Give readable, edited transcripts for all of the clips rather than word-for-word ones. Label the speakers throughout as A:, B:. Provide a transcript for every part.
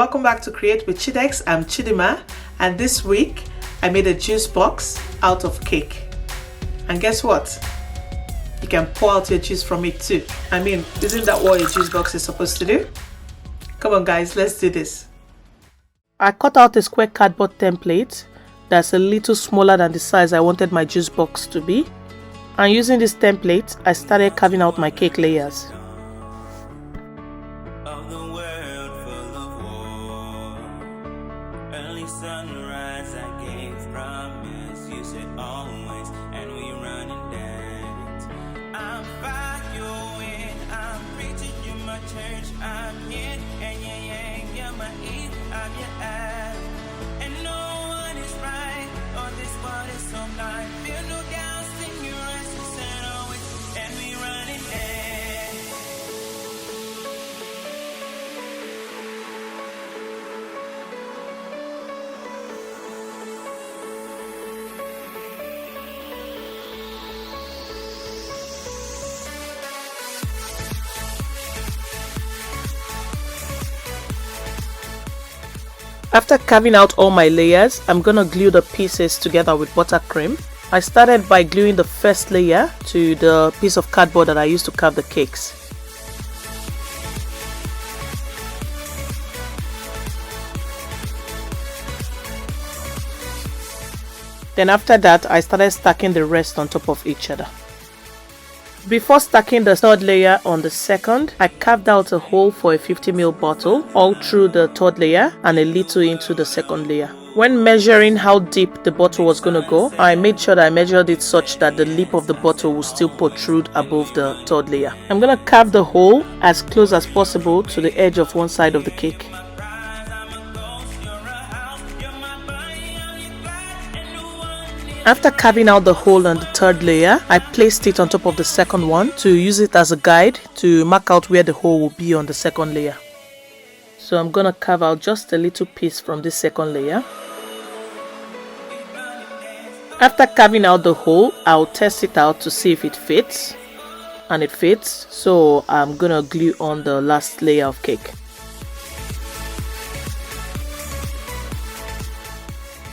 A: welcome back to Create with Chidex. I'm Chidima, and this week I made a juice box out of cake. And guess what? You can pour out your juice from it too. I mean, isn't that what a juice box is supposed to do? Come on guys, let's do this. I cut out a square cardboard template that's a little smaller than the size I wanted my juice box to be. And using this template, I started carving out my cake layers.
B: Sunrise, I gave promise. You said always, and we running dance. I'm valuing, I'm preaching, you're my church. I'm yin and yang, you're my Eve, I'm your ass. And no one is right on this world is so blind. Feel no doubt, sing your answers and always, and we running dance.
A: After carving out all my layers, I'm gonna glue the pieces together with buttercream. I started by gluing the first layer to the piece of cardboard that I used to carve the cakes. Then after that, I started stacking the rest on top of each other. Before stacking the third layer on the second, I carved out a hole for a 50ml bottle all through the third layer and a little into the second layer. When measuring how deep the bottle was going to go, I made sure that I measured it such that the lip of the bottle will still protrude above the third layer. I'm going to carve the hole as close as possible to the edge of one side of the cake. After carving out the hole on the third layer, I placed it on top of the second one to use it as a guide to mark out where the hole will be on the second layer. So I'm gonna carve out just a little piece from this second layer. After carving out the hole, I'll test it out to see if it fits, and it fits, so I'm gonna glue on the last layer of cake.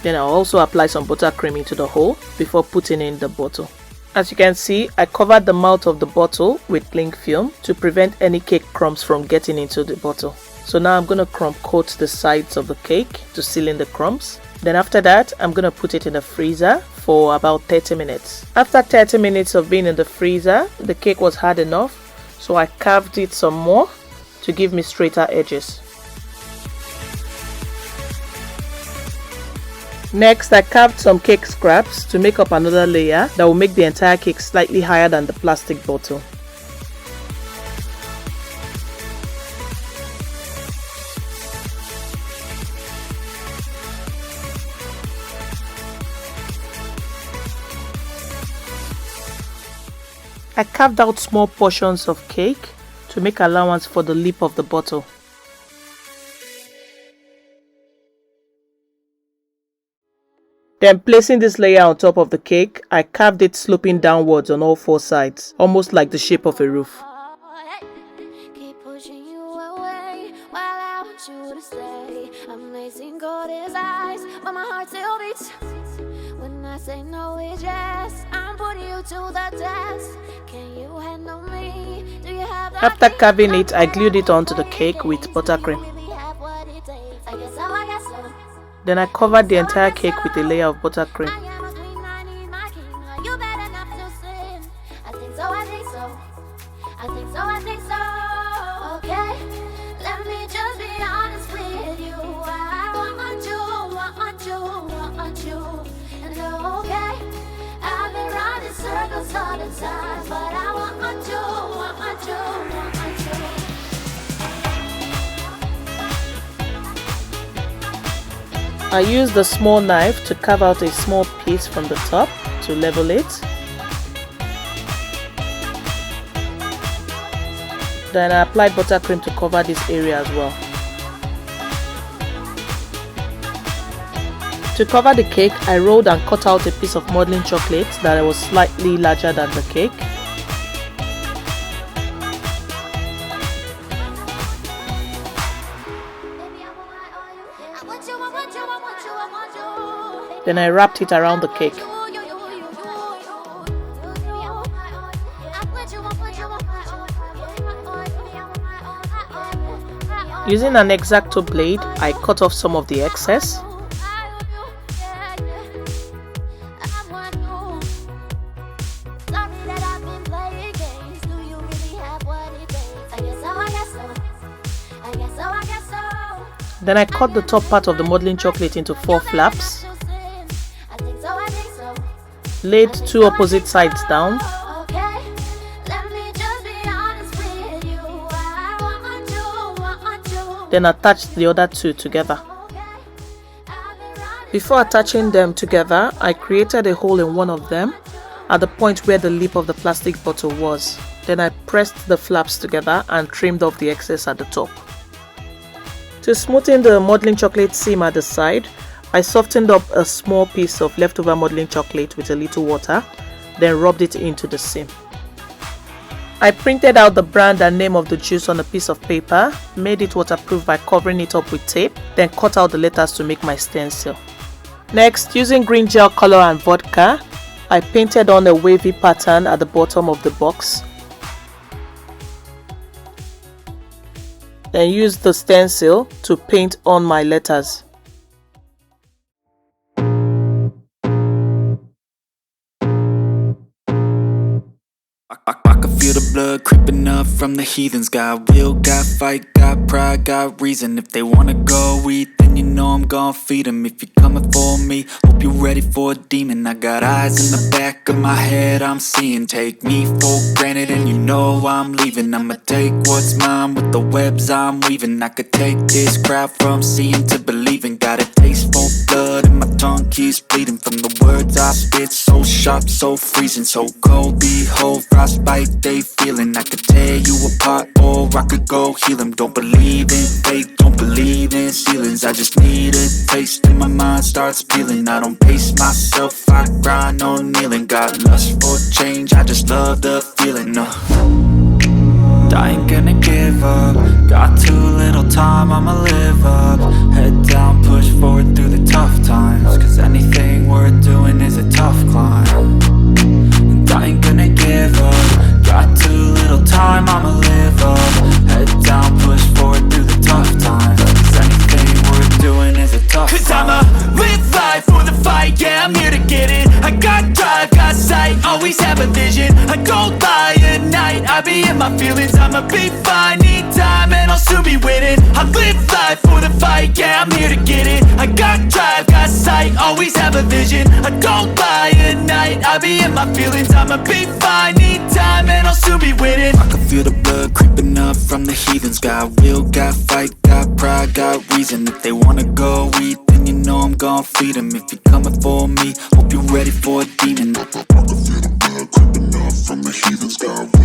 A: Then I'll also apply some buttercream into the hole before putting in the bottle. As you can see, I covered the mouth of the bottle with cling film to prevent any cake crumbs from getting into the bottle. So now I'm going to crumb coat the sides of the cake to seal in the crumbs. Then after that, I'm going to put it in the freezer for about 30 minutes. After 30 minutes of being in the freezer, the cake was hard enough, so I carved it some more to give me straighter edges. Next, I carved some cake scraps to make up another layer that will make the entire cake slightly higher than the plastic bottle. I carved out small portions of cake to make allowance for the lip of the bottle. Then placing this layer on top of the cake, I carved it sloping downwards on all four sides, almost like the shape of a roof.
C: Keep pushing you away while I want you to stay. Amazing God is eyes, but my heart still beats. When I say no, it's yes. I'm putting you to the test. Can you handle me? Do you have that?
A: After carving it, I glued it onto the cake with buttercream. Then I covered the entire cake with a layer of buttercream. I used a small knife to carve out a small piece from the top to level it. Then I applied buttercream to cover this area as well. To cover the cake, I rolled and cut out a piece of modeling chocolate that was slightly larger than the cake. Then I wrapped it around the cake. Using an X-Acto blade, I cut off some of the excess. Then I cut the top part of the modeling chocolate into 4 flaps. Laid 2 opposite sides down. Then attached the other 2 together. Before attaching them together, I created a hole in one of them at the point where the lip of the plastic bottle was. Then I pressed the flaps together and trimmed off the excess at the top. To smoothen the modeling chocolate seam at the side, I softened up a small piece of leftover modeling chocolate with a little water, then rubbed it into the seam. I printed out the brand and name of the juice on a piece of paper, made it waterproof by covering it up with tape, then cut out the letters to make my stencil. Next, using green gel color and vodka, I painted on a wavy pattern at the bottom of the box. Then used the stencil to paint on my letters.
D: I can feel the blood creeping up from the heathens. Got will, got fight, got pride, got reason. If they wanna go eat, then you know I'm gon' feed them. If you're coming for me, hope you're ready for a demon. I got eyes in the back of my head, I'm seeing. Take me for granted and you know I'm leaving. I'ma take what's mine with the webs I'm weaving. I could take this crowd from seeing to believing. Got a taste for blood and my tongue keeps bleeding from the words I spit. So sharp, so freezing, so cold. Behold, frostbite they feeling. I could tear you apart or I could go heal them. Don't believe in fate, don't believe in ceilings. I just need a taste and my mind starts peeling. I don't pace myself, I grind on kneeling. Got lust for change, I just love the feeling. I ain't gonna give up. Got too little time, I'ma live up. Head down, push forward through the tough times. Cause anything worth doing is a tough climb. And I ain't gonna give up. Got too little time, I'ma live up. Head down, push forward through the tough times. Cause anything worth doing is a tough climb. Cause I'ma live life for the fight, yeah, I'm here to get it. I got drive, got sight, always have a vision. I don't lie at night, I be in my feelings. I'ma be fine, need time and I'll soon be winning. I live life for the fight, yeah, I'm here to get it. I got drive, got sight, always have a vision. I don't lie at night, I be in my feelings. I'ma be fine, need time and I'll soon be winning. I can feel the blood creeping up from the heathens. Got will, got fight, got pride, got reason. If they wanna go eat, then you know I'm gon' feed them. If you're coming for me, hope you're ready for a demon. I can feel the blood creeping up from the heathens. Got